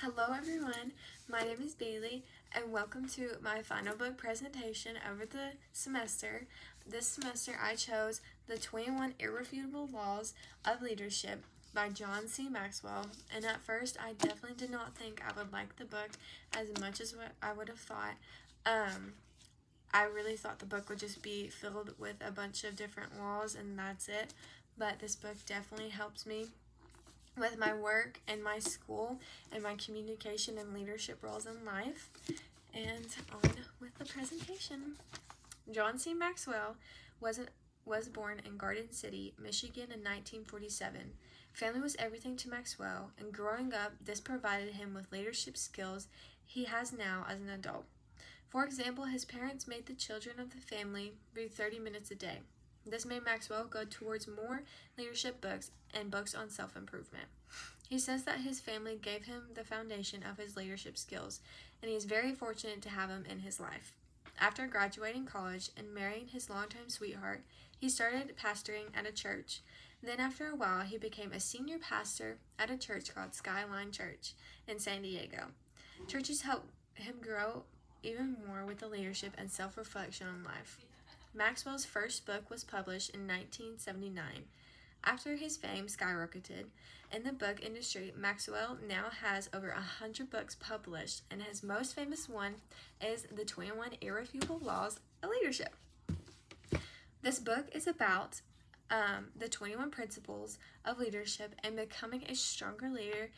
Hello everyone, my name is Bailey and welcome to my final book presentation over the semester. This semester I chose The 21 Irrefutable Laws of Leadership by John C. Maxwell, and at first I definitely did not think I would like the book as much as what I would have thought. I really thought the book would just be filled with a bunch of different laws and that's it, but this book definitely helped me with my work and my school and my communication and leadership roles in life. And on with the presentation. John C. Maxwell was born in Garden City, Michigan in 1947. Family was everything to Maxwell, and growing up, this provided him with leadership skills he has now as an adult. For example, his parents made the children of the family read 30 minutes a day. This made Maxwell go towards more leadership books and books on self-improvement. He says that his family gave him the foundation of his leadership skills, and he is very fortunate to have them in his life. After graduating college and marrying his longtime sweetheart, he started pastoring at a church. Then after a while, he became a senior pastor at a church called Skyline Church in San Diego. Churches helped him grow even more with the leadership and self-reflection on life. Maxwell's first book was published in 1979. After his fame skyrocketed in the book industry, Maxwell now has over 100 books published, and his most famous one is The 21 Irrefutable Laws of Leadership. This book is about the 21 principles of leadership and becoming a stronger leader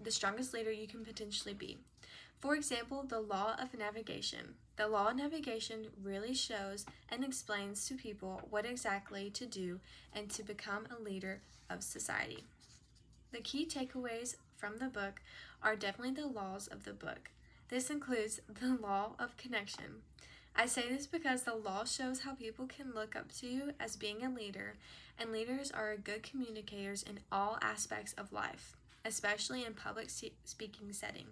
the strongest leader you can potentially be. For example, the law of navigation. The law of navigation really shows and explains to people what exactly to do and to become a leader of society. The key takeaways from the book are definitely the laws of the book. This includes the law of connection. I say this because the law shows how people can look up to you as being a leader, and leaders are good communicators in all aspects of life, especially in public speaking setting.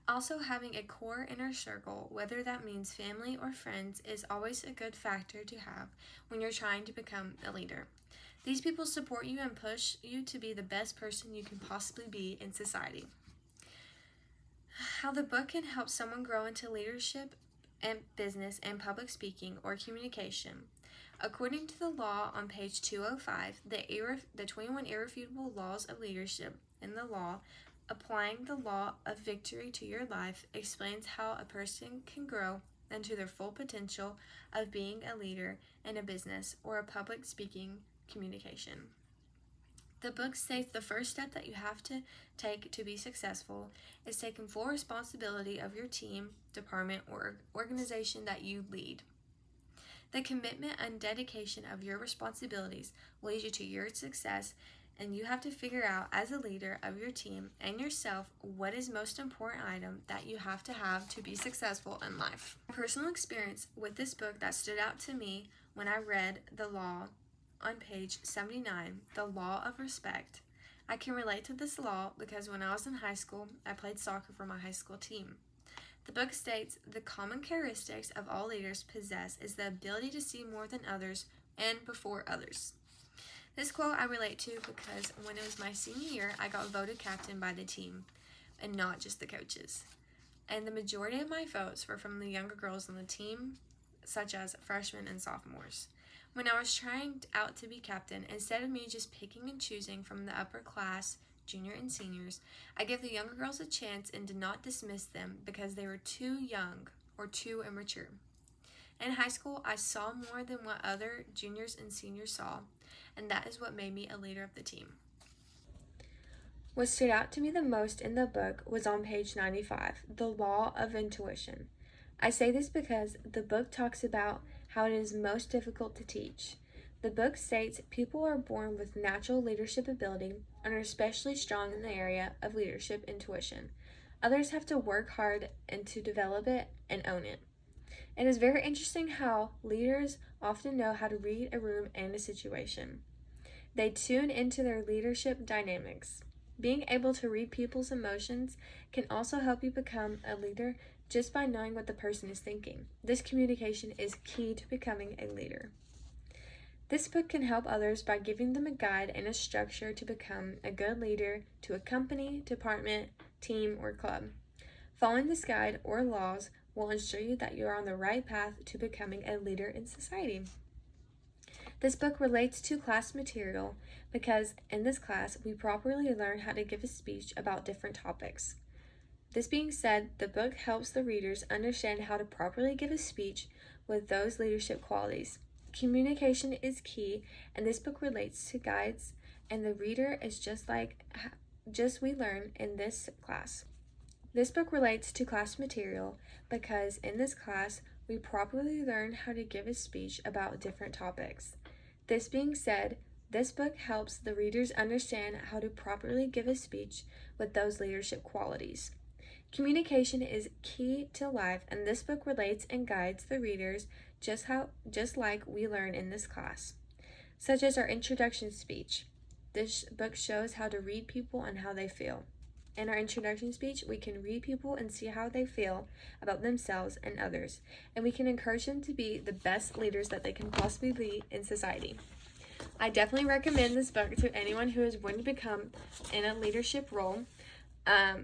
Also, having a core inner circle, whether that means family or friends, is always a good factor to have when you're trying to become a leader. These people support you and push you to be the best person you can possibly be in society. How the book can help someone grow into leadership and business and public speaking or communication. According to the law on page 205, the 21 Irrefutable Laws of Leadership in the law, applying the law of victory to your life explains how a person can grow into their full potential of being a leader in a business or a public speaking communication. The book states the first step that you have to take to be successful is taking full responsibility of your team, department, or organization that you lead. The commitment and dedication of your responsibilities will lead you to your success, and you have to figure out as a leader of your team and yourself what is most important item that you have to be successful in life. My personal experience with this book that stood out to me when I read the law on page 79, the law of respect. I can relate to this law because when I was in high school, I played soccer for my high school team. The book states the common characteristics of all leaders possess is the ability to see more than others and before others. This quote I relate to because when it was my senior year, I got voted captain by the team and not just the coaches. And the majority of my votes were from the younger girls on the team, such as freshmen and sophomores. When I was trying out to be captain, instead of me just picking and choosing from the upper class, junior and seniors, I gave the younger girls a chance and did not dismiss them because they were too young or too immature. In high school, I saw more than what other juniors and seniors saw, and that is what made me a leader of the team. What stood out to me the most in the book was on page 95, the law of intuition. I say this because the book talks about how it is most difficult to teach. The book states people are born with natural leadership ability and are especially strong in the area of leadership intuition. Others have to work hard and to develop it and own it. It is very interesting how leaders often know how to read a room and a situation. They tune into their leadership dynamics. Being able to read people's emotions can also help you become a leader just by knowing what the person is thinking. This communication is key to becoming a leader. This book can help others by giving them a guide and a structure to become a good leader to a company, department, team, or club. Following this guide or laws will ensure you that you are on the right path to becoming a leader in society. This book relates to class material because in this class, we properly learn how to give a speech about different topics. This being said, the book helps the readers understand how to properly give a speech with those leadership qualities. Communication is key, and this book relates to guides, and the reader is just we learn in this class. This book relates to class material because in this class, we properly learn how to give a speech about different topics. This being said, this book helps the readers understand how to properly give a speech with those leadership qualities. Communication is key to life, and this book relates and guides the readers just like we learn in this class, such as our introduction speech. This book shows how to read people and how they feel. In our introduction speech, we can read people and see how they feel about themselves and others, and we can encourage them to be the best leaders that they can possibly be in society. I definitely recommend this book to anyone who is wanting to become in a leadership role.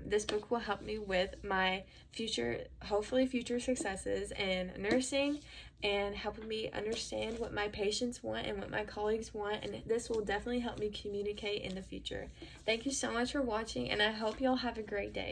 This book will help me with my hopefully future successes in nursing and helping me understand what my patients want and what my colleagues want, and this will definitely help me communicate in the future. Thank you so much for watching, and I hope y'all have a great day.